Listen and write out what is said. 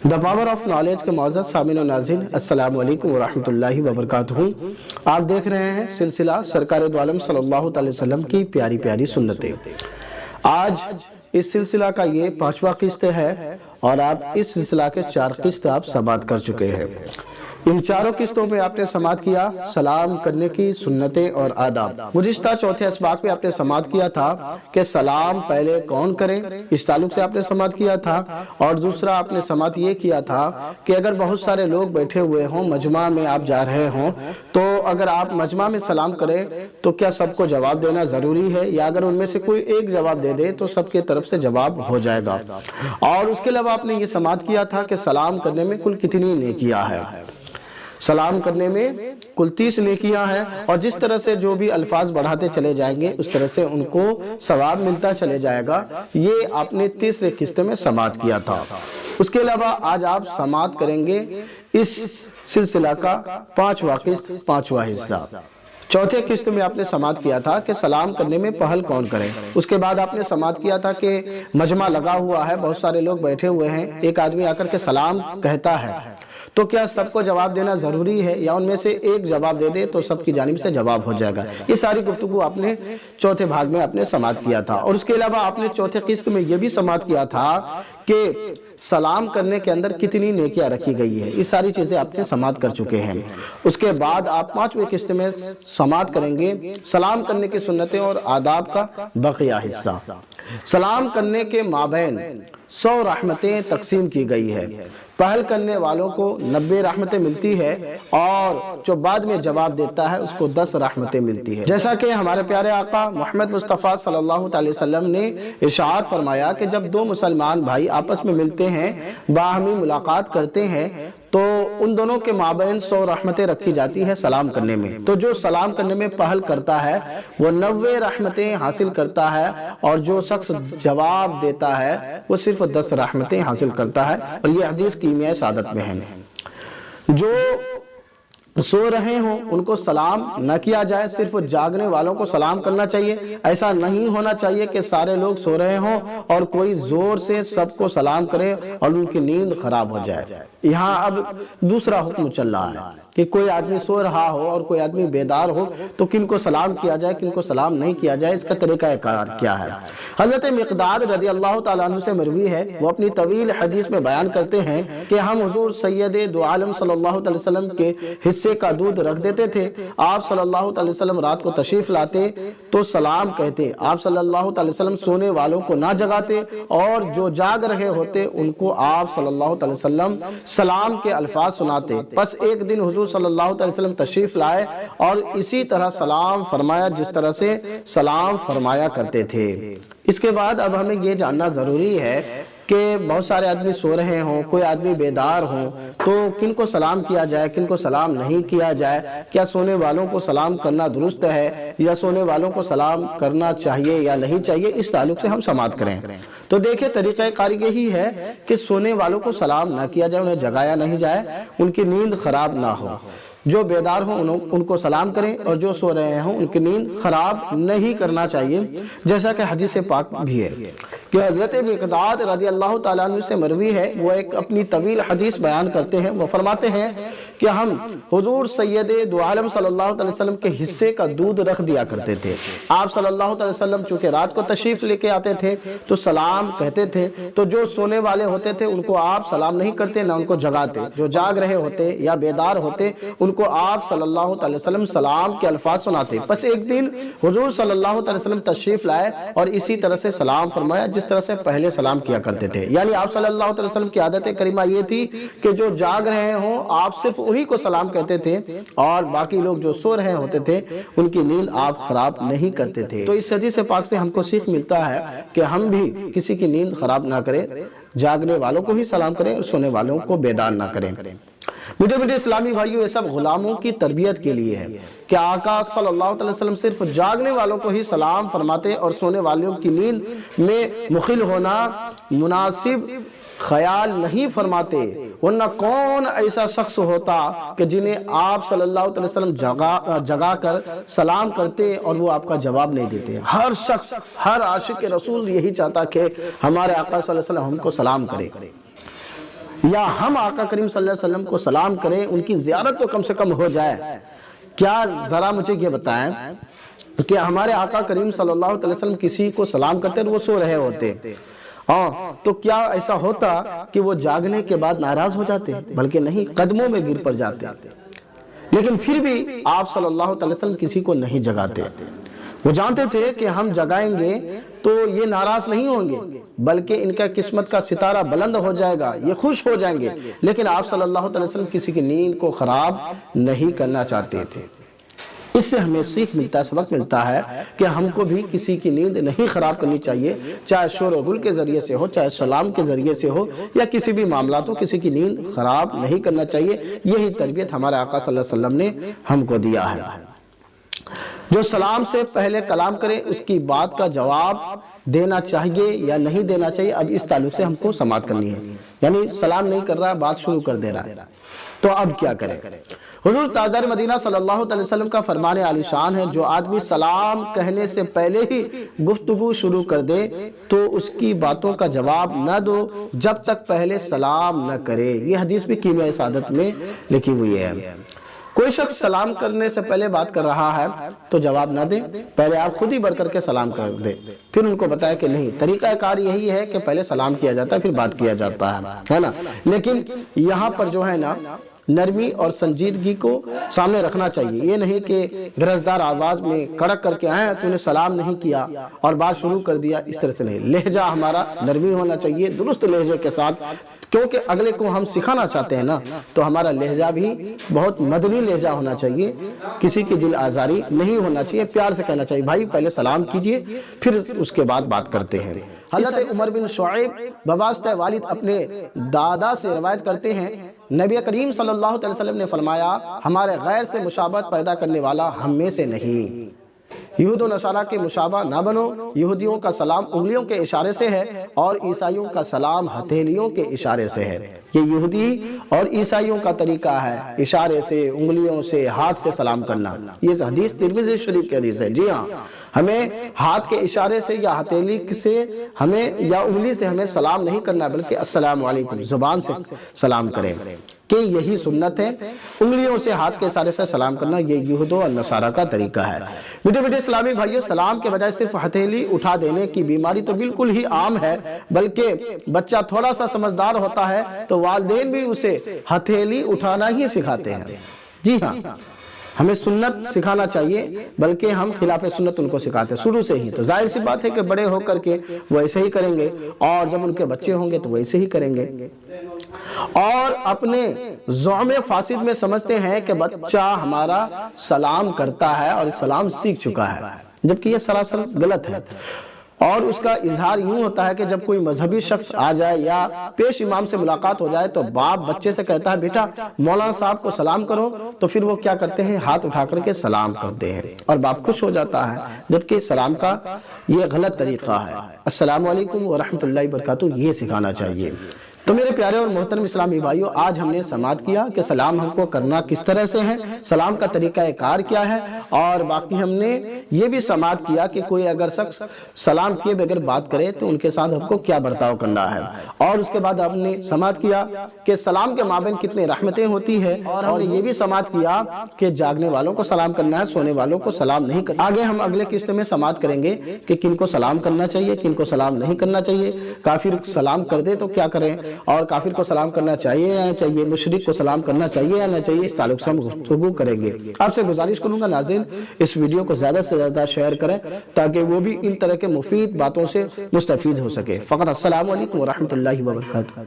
The power of knowledge کے معزز سامعین و ناظرین، السلام علیکم ورحمۃ اللہ وبرکاتہ۔ آپ دیکھ رہے ہیں سلسلہ سرکار دو عالم صلی اللہ علیہ وسلم کی پیاری پیاری سنتیں۔ آج اس سلسلہ کا یہ 5واں قسط ہے اور آپ اس سلسلہ کے 4 قسط آپ سماعت کر چکے ہیں۔ ان 4 قسطوں پہ آپ نے سماعت کیا سلام کرنے کی سنتیں اور آداب۔ گزشتہ چوتھے اسباق میں آپ نے سماعت کیا تھا کہ سلام پہلے کون کرے، اس تعلق سے آپ نے سماعت کیا تھا، اور دوسرا آپ نے سماعت یہ کیا تھا کہ اگر بہت سارے لوگ بیٹھے ہوئے ہوں، مجمع میں آپ جا رہے ہوں، تو اگر آپ مجمع میں سلام کریں تو کیا سب کو جواب دینا ضروری ہے، یا اگر ان میں سے کوئی ایک جواب دے دے تو سب کی طرف سے جواب ہو جائے گا۔ اور اس کے علاوہ آپ نے یہ سماعت کیا تھا کہ سلام کرنے میں کل کتنی نیکیاں ہیں۔ سلام کرنے میں کل 30 نیکیاں ہیں، اور جس طرح سے جو بھی الفاظ بڑھاتے چلے جائیں گے اس طرح سے ان کو ثواب ملتا چلے جائے گا۔ یہ آپ نے تیسرے قسط میں سماعت کیا تھا۔ اس کے علاوہ آج آپ سماعت کریں گے اس سلسلہ کا 5واں قسط، 5واں حصہ۔ چوتھے قسط میں آپ نے سماعت کیا تھا کہ سلام کرنے میں پہل کون کرے۔ اس کے بعد آپ نے سماعت کیا تھا کہ مجمع لگا ہوا ہے، بہت سارے لوگ بیٹھے ہوئے ہیں، ایک آدمی آ کر کے سلام کہتا ہے تو کیا سب کو جواب دینا ضروری ہے، یا ان میں سے ایک جواب دے دے تو سب کی جانب سے جواب ہو جائے گا۔ یہ ساری گفتگو آپ نے چوتھے بھاگ میں آپ نے سماعت کیا تھا۔ اور اس کے علاوہ آپ نے چوتھے قسط میں یہ بھی سماعت کیا تھا کہ سلام کرنے کے اندر کتنی نیکیاں رکھی گئی ہے۔ یہ ساری چیزیں آپ نے سماعت کر چکے ہیں۔ اس کے بعد آپ 5ویں قسط میں سماعت کریں گے سلام کرنے کی سنتیں اور آداب کا بقیہ حصہ۔ سلام کرنے کے مابین 100 رحمتیں تقسیم کی گئی ہے۔ پہل کرنے والوں کو 90 رحمتیں ملتی ہے، اور جو بعد میں جواب دیتا ہے اس کو 10 رحمتیں ملتی ہے۔ جیسا کہ ہمارے پیارے آقا محمد مصطفیٰ صلی اللہ علیہ وسلم نے ارشاد فرمایا کہ جب 2 مسلمان بھائی آپس میں ملتے ہیں، باہمی ملاقات کرتے ہیں، تو ان دونوں کے مابین 100 رحمتیں رکھی جاتی ہے سلام کرنے میں۔ تو جو سلام کرنے میں پہل کرتا ہے وہ 90 رحمتیں حاصل کرتا ہے، اور جو شخص جواب دیتا ہے وہ صرف 10 رحمتیں حاصل کرتا ہے۔ اور یہ حدیث کیمیائے سعادت میں ہے۔ جو سو رہے ہوں ان کو سلام نہ کیا جائے، صرف جاگنے والوں کو سلام کرنا چاہیے۔ ایسا نہیں ہونا چاہیے کہ سارے لوگ سو رہے ہوں اور کوئی زور سے سب کو سلام کرے اور ان کی نیند خراب ہو جائے۔ یہاں اب دوسرا حکم چل رہا ہے کہ کوئی آدمی سو رہا ہو اور کوئی آدمی بیدار ہو تو کن کو سلام کیا جائے، کن کو سلام نہیں کیا جائے، اس کا طریقہ کار کیا ہے۔ حضرت مقداد رضی اللہ تعالیٰ عنہ سے مروی ہے، وہ اپنی طویل حدیث میں بیان کرتے ہیں کہ ہم حضور سید دو عالم صلی اللہ علیہ وسلم کے حصے کا دودھ رکھ دیتے تھے۔ آپ صلی اللہ علیہ وسلم رات کو تشریف لاتے تو سلام کہتے، آپ صلی اللہ علیہ وسلم سونے والوں کو نہ جگاتے، اور جو جاگ رہے ہوتے ان کو آپ صلی اللہ علیہ وسلم سلام کے الفاظ سناتے۔ پس ایک دن حضور صلی اللہ علیہ وسلم تشریف لائے اور اسی طرح سلام فرمایا جس طرح سے سلام فرمایا کرتے تھے۔ اس کے بعد اب ہمیں یہ جاننا ضروری ہے کہ بہت سارے آدمی سو رہے ہوں، کوئی آدمی بیدار ہوں، تو کن کو سلام کیا جائے، کن کو سلام نہیں کیا جائے۔ کیا سونے والوں کو سلام کرنا درست ہے، یا سونے والوں کو سلام کرنا چاہیے یا نہیں چاہیے، اس تعلق سے ہم سماعت کریں۔ تو دیکھیں طریقہ کار یہی ہے کہ سونے والوں کو سلام نہ کیا جائے، انہیں جگایا نہیں جائے، ان کی نیند خراب نہ ہو۔ جو بیدار ہوں ان کو سلام کریں، اور جو سو رہے ہوں ان کی نیند خراب نہیں کرنا چاہیے، جیسا کہ حدیث پاک بھی ہے کہ حضرت مقداد رضی اللہ تعالیٰ عنہ سے مروی ہے، وہ ایک اپنی طویل حدیث بیان کرتے ہیں۔ وہ فرماتے ہیں کہ ہم حضور سید دو عالم صلی اللہ علیہ وسلم کے حصے کا دودھ رکھ دیا کرتے تھے۔ آپ صلی اللہ علیہ وسلم چونکہ رات کو تشریف لے کے آتے تھے تو سلام کہتے تھے، تو جو سونے والے ہوتے تھے ان کو آپ سلام نہیں کرتے، نہ ان کو جگاتے۔ جو جاگ رہے ہوتے یا بیدار ہوتے ان کو آپ صلی اللہ علیہ وسلم سلام کے الفاظ سناتے۔ پس ایک دن حضور صلی اللہ علیہ وسلم تشریف لائے اور اسی طرح سے سلام فرمایا جس طرح سے پہلے سلام کیا کرتے تھے۔ یعنی آپ صلی اللہ علیہ وسلم کی عادت کریمہ یہ تھی کہ جو جاگ رہے ہوں آپ صرف انہی کو سلام کہتے تھے، اور باقی لوگ جو سو رہے ہوتے تھے ان کی نیند آپ خراب نہیں کرتے تھے۔ تو اس حدیث پاک سے ہم کو سیکھ ملتا ہے کہ ہم بھی کسی کی نیند خراب نہ کریں، جاگنے والوں کو ہی سلام کریں اور سونے والوں کو بیدار نہ کریں۔ میٹھے اسلامی بھائیوں، یہ سب غلاموں کی تربیت کے لیے ہے کہ آقا صلی اللہ علیہ وسلم صرف جاگنے والوں کو ہی سلام فرماتے اور سونے والوں کی نیند میں مخل ہونا مناسب خیال نہیں فرماتے، ورنہ کون ایسا شخص ہوتا کہ جنہیں آپ صلی اللہ علیہ وسلم جگا کر سلام کرتے اور وہ آپ کا جواب نہیں دیتے۔ ہر شخص، ہر عاشق رسول یہی چاہتا کہ ہمارے آقا صلی اللہ علیہ وسلم ہم کو سلام کرے۔ یا ہم آقا کریم صلی اللہ علیہ وسلم کو سلام کریں، ان کی زیارت تو کم سے کم ہو جائے؟ کیا ذرا مجھے یہ بتائیں کہ ہمارے آقا کریم صلی اللہ علیہ وسلم کسی کو سلام کرتے اور وہ سو رہے ہوتے، تو کیا ایسا ہوتا کہ وہ جاگنے کے بعد ناراض ہو جاتے؟ بلکہ نہیں، قدموں میں گر پڑ جاتے۔ لیکن پھر بھی آپ صلی اللہ علیہ وسلم کسی کو نہیں جگاتے۔ وہ جانتے تھے کہ ہم جگائیں گے تو یہ ناراض نہیں ہوں گے، بلکہ ان کا قسمت کا ستارہ بلند ہو جائے گا، یہ خوش ہو جائیں گے۔ لیکن آپ صلی اللہ علیہ وسلم کسی کی نیند کو خراب نہیں کرنا چاہتے تھے۔ اس سے ہمیں سیکھ ملتا ہے، سبق ملتا ہے کہ ہم کو بھی کسی کی نیند نہیں خراب کرنی چاہیے، چاہے شور و غل کے ذریعے سے ہو، چاہے سلام کے ذریعے سے ہو، یا کسی بھی معاملات ہو، کسی کی نیند خراب نہیں کرنا چاہیے۔ یہی تربیت ہمارے آقا صلی اللہ علیہ وسلم نے ہم کو دیا ہے۔ جو سلام سے پہلے کلام کرے اس کی بات کا جواب دینا چاہیے یا نہیں دینا چاہیے، اب اس تعلق سے ہم کو سماعت کرنی ہے۔ یعنی سلام نہیں کر رہا، بات شروع کر دے رہا ہے، تو اب کیا کرے؟ حضور تاجدار مدینہ صلی اللہ علیہ وسلم کا فرمان عالی شان ہے، جو آدمی سلام کہنے سے پہلے ہی گفتگو شروع کر دے تو اس کی باتوں کا جواب نہ دو جب تک پہلے سلام نہ کرے۔ یہ حدیث بھی کیمیائے سعادت میں لکھی ہوئی ہے۔ کوئی شخص سلام کرنے سے پہلے بات کر رہا ہے تو جواب نہ دے، پہلے آپ خود ہی بڑھ کر کے سلام کر دے، پھر ان کو بتایا کہ نہیں، طریقہ کار یہی ہے کہ پہلے سلام کیا جاتا ہے پھر بات کیا جاتا ہے نا۔ لیکن یہاں پر جو ہے نا، نرمی اور سنجیدگی کو سامنے رکھنا چاہیے۔ یہ نہیں کہ گرجدار آواز میں کڑک کر کے آئے تو نے سلام نہیں کیا اور بات شروع کر دیا، اس طرح سے نہیں۔ لہجہ ہمارا نرمی ہونا چاہیے، درست لہجے کے ساتھ، کیونکہ اگلے کو ہم سکھانا چاہتے ہیں نا، تو ہمارا لہجہ بھی بہت مدنی لہجہ ہونا چاہیے، کسی کی دل آزاری نہیں ہونا چاہیے، پیار سے کہنا چاہیے بھائی پہلے سلام کیجئے پھر اس کے بعد بات کرتے ہیں۔ حضرت عمر بن شعیب بواسطہ والد اپنے دادا سے روایت کرتے ہیں، نبی کریم صلی اللہ علیہ وسلم نے فرمایا، ہمارے غیر سے مشابہت پیدا کرنے والا ہم میں سے نہیں۔ یہود و نصارہ کے مشابہ نہ بنو، یہودیوں کا سلام انگلیوں کے اشارے سے ہے اور عیسائیوں کا سلام ہتھیلیوں کے اشارے سے ہے۔ یہ یہودی اور عیسائیوں کا طریقہ ہے، اشارے سے، انگلیوں سے، ہاتھ سے سلام کرنا۔ یہ حدیث ترمذی شریف کی حدیث ہے۔ جی ہاں، ہمیں ہاتھ کے اشارے سے یا ہتھیلی سے ہمیں یا انگلی سے ہمیں سلام نہیں کرنا، بلکہ السلام علیکم زبان سے سلام کریں، کہ یہی سنت ہے۔ انگلیوں سے، ہاتھ کے اشارے سے سلام کرنا یہ یہود و نصارہ کا طریقہ ہے۔ میٹھے میٹھے اسلامی بھائیو، سلام کے بجائے صرف ہتھیلی اٹھا دینے کی بیماری تو بالکل ہی عام ہے، بلکہ بچہ تھوڑا سا سمجھدار ہوتا ہے تو والدین بھی اسے ہتھیلی اٹھانا ہی سکھاتے ہیں۔ جی ہاں، ہمیں سنت سکھانا چاہیے، بلکہ ہم خلاف سنت ان کو سکھاتے ہیں شروع سے ہی۔ تو ظاہر سی بات ہے کہ بڑے ہو کر کے وہ ایسے ہی کریں گے، اور جب ان کے بچے ہوں گے تو وہ ایسے ہی کریں گے۔ اور اپنے زعم فاسد میں سمجھتے ہیں کہ بچہ ہمارا سلام کرتا ہے اور سلام سیکھ چکا ہے، جبکہ یہ سراسر غلط ہے۔ اور اس کا اظہار یوں ہوتا ہے کہ جب کوئی مذہبی شخص آ جائے یا پیش امام سے ملاقات ہو جائے تو باپ بچے سے کہتا ہے بیٹا مولانا صاحب کو سلام کرو، تو پھر وہ کیا کرتے ہیں، ہاتھ اٹھا کر کے سلام کرتے ہیں اور باپ خوش ہو جاتا ہے، جبکہ سلام کا یہ غلط طریقہ ہے۔ السلام علیکم ورحمۃ اللہ وبرکاتہ یہ سکھانا چاہیے۔ تو میرے پیارے اور محترم اسلامی بھائیو، آج ہم نے سماعت کیا کہ سلام ہم کو کرنا کس طرح سے ہے، سلام کا طریقہ کار کیا ہے، اور باقی ہم نے یہ بھی سماعت کیا کہ کوئی اگر شخص سلام کیے بغیر بات کرے تو ان کے ساتھ ہم کو کیا برتاؤ کرنا ہے، اور اس کے بعد ہم نے سماعت کیا کہ سلام کے مابین کتنے رحمتیں ہوتی ہیں، اور ہم نے یہ بھی سماعت کیا کہ جاگنے والوں کو سلام کرنا ہے، سونے والوں کو سلام نہیں کرنا۔ آگے ہم اگلے قسط میں سماعت کریں گے کہ کن کو سلام کرنا چاہیے، کن کو سلام نہیں کرنا چاہیے، کافر سلام کر دے تو کیا کریں، اور کافر کو سلام کرنا چاہیے یا نہ چاہیے، مشرک کو سلام کرنا چاہیے یا نہ چاہیے، اس تعلق سے ہم گفتگو کریں گے۔ آپ سے گزارش کروں گا ناظرین اس ویڈیو کو زیادہ سے زیادہ شیئر کریں تاکہ وہ بھی ان طرح کے مفید باتوں سے مستفید ہو سکے۔ فقط السلام علیکم ورحمۃ اللہ وبرکاتہ۔